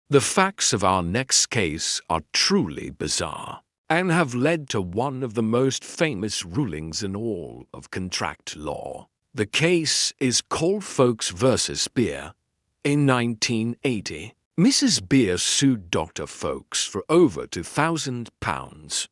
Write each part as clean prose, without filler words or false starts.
The facts of our next case are truly bizarre and have led to one of the most famous rulings in all of contract law. The case is called Foakes versus Beer. In 1980, Mrs. Beer sued Dr. Foakes for over £2,000.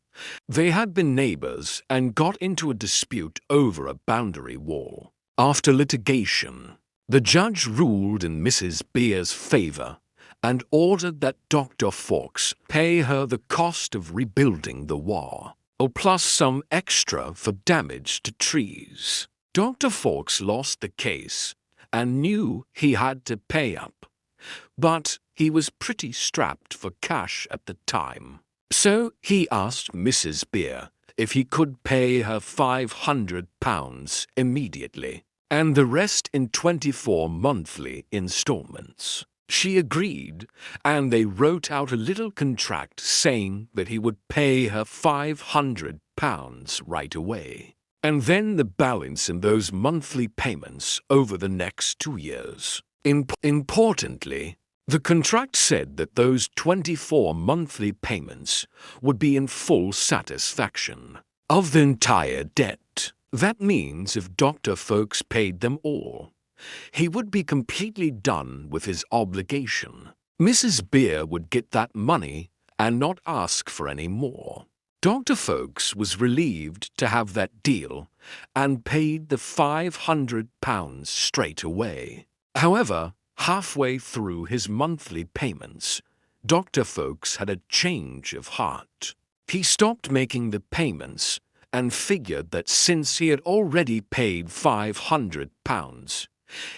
They had been neighbors and got into a dispute over a boundary wall. After litigation, the judge ruled in Mrs. Beer's favor and ordered that Dr. Foakes pay her the cost of rebuilding the wall, plus some extra for damage to trees. Dr. Foakes lost the case and knew he had to pay up, but he was pretty strapped for cash at the time. So he asked Mrs. Beer if he could pay her £500 immediately, and the rest in 24 monthly installments. She agreed, and they wrote out a little contract saying that he would pay her £500 right away, and then the balance in those monthly payments over the next 2 years. Importantly, the contract said that those 24 monthly payments would be in full satisfaction of the entire debt. That means if Dr. Foakes paid them all, he would be completely done with his obligation. Mrs. Beer would get that money and not ask for any more. Dr. Foakes was relieved to have that deal and paid the £500 straight away. However, halfway through his monthly payments, Dr. Foakes had a change of heart. He stopped making the payments and figured that since he had already paid £500,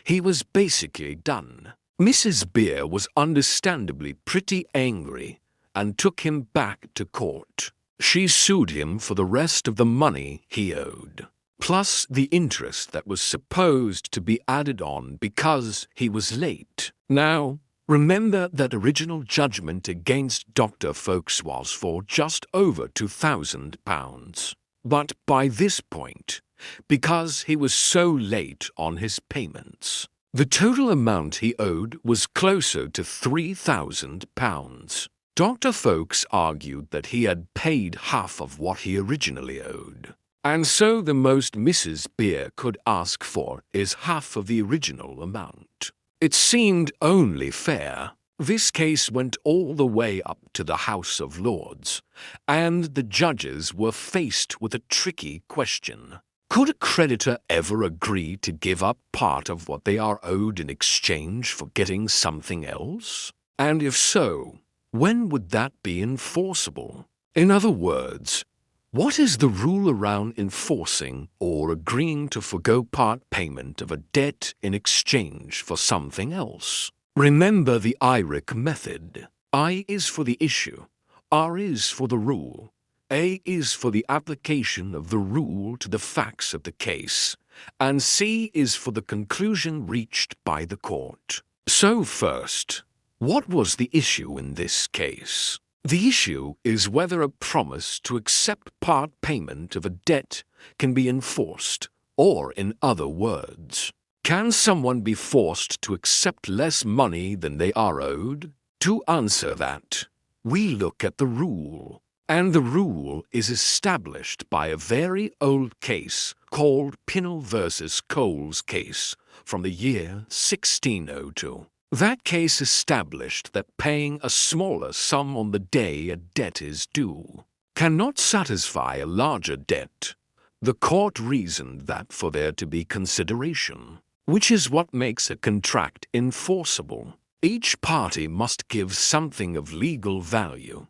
he was basically done. Mrs. Beer was understandably pretty angry and took him back to court. She sued him for the rest of the money he owed, plus the interest that was supposed to be added on because he was late. Now, remember that original judgment against Dr. Foakes was for just over £2,000. But by this point, because he was so late on his payments, the total amount he owed was closer to £3,000. Dr. Foakes argued that he had paid half of what he originally owed, and so the most Mrs. Beer could ask for is half of the original amount. It seemed only fair. This case went all the way up to the House of Lords, and the judges were faced with a tricky question. Could a creditor ever agree to give up part of what they are owed in exchange for getting something else? And if so, when would that be enforceable? In other words, what is the rule around enforcing or agreeing to forgo part payment of a debt in exchange for something else? Remember the IRIC method. I is for the issue, R is for the rule, A is for the application of the rule to the facts of the case, and C is for the conclusion reached by the court. So first, what was the issue in this case? The issue is whether a promise to accept part payment of a debt can be enforced, or in other words, can someone be forced to accept less money than they are owed? To answer that, we look at the rule, and the rule is established by a very old case called Pinnell versus Coles case from the year 1602. That case established that paying a smaller sum on the day a debt is due cannot satisfy a larger debt. The court reasoned that for there to be consideration, which is what makes a contract enforceable, each party must give something of legal value.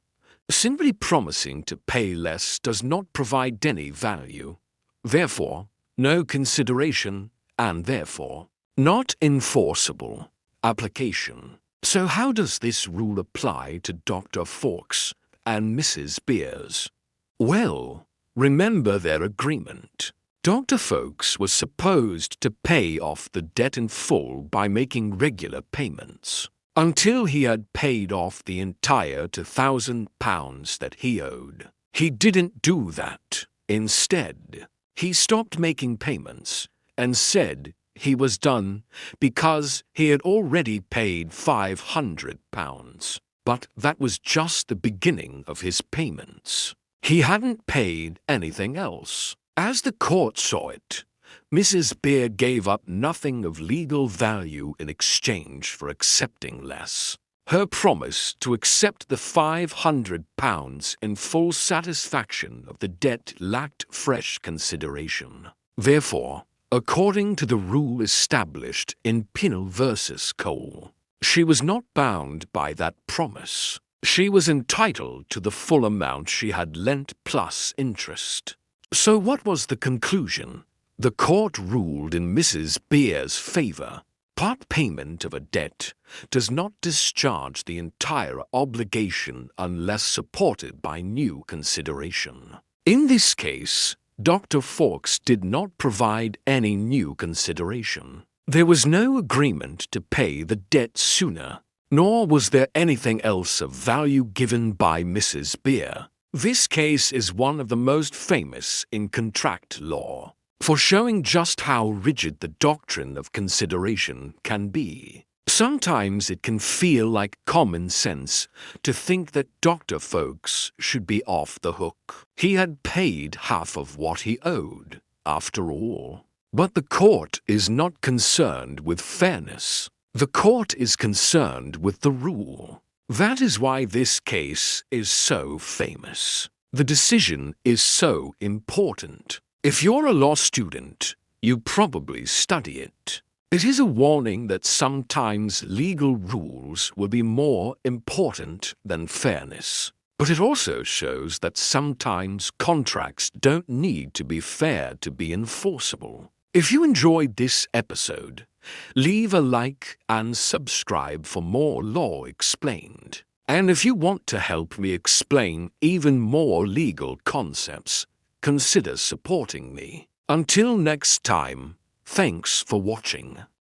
Simply promising to pay less does not provide any value, therefore no consideration, and therefore not enforceable. Application. So how does this rule apply to Dr. Foakes and Mrs. Beers? Well, remember their agreement. Dr. Foakes was supposed to pay off the debt in full by making regular payments, until he had paid off the entire £2,000 that he owed. He didn't do that. Instead, he stopped making payments and said he was done because he had already paid £500. But that was just the beginning of his payments. He hadn't paid anything else. As the court saw it, Mrs. Beer gave up nothing of legal value in exchange for accepting less. Her promise to accept the £500 in full satisfaction of the debt lacked fresh consideration. Therefore, according to the rule established in Pinel versus Cole, she was not bound by that promise. She was entitled to the full amount she had lent plus interest. So what was the conclusion? The court ruled in Mrs. Beer's favor. Part payment of a debt does not discharge the entire obligation unless supported by new consideration. In this case, Dr. Foakes did not provide any new consideration. There was no agreement to pay the debt sooner, nor was there anything else of value given by Mrs. Beer. This case is one of the most famous in contract law, for showing just how rigid the doctrine of consideration can be. Sometimes it can feel like common sense to think that Dr. Foakes should be off the hook. He had paid half of what he owed, after all. But the court is not concerned with fairness. The court is concerned with the rule. That is why this case is so famous. The decision is so important. If you're a law student, you probably study it. It is a warning that sometimes legal rules will be more important than fairness. But it also shows that sometimes contracts don't need to be fair to be enforceable. If you enjoyed this episode, leave a like and subscribe for more Law Explained. And if you want to help me explain even more legal concepts, consider supporting me. Until next time, thanks for watching.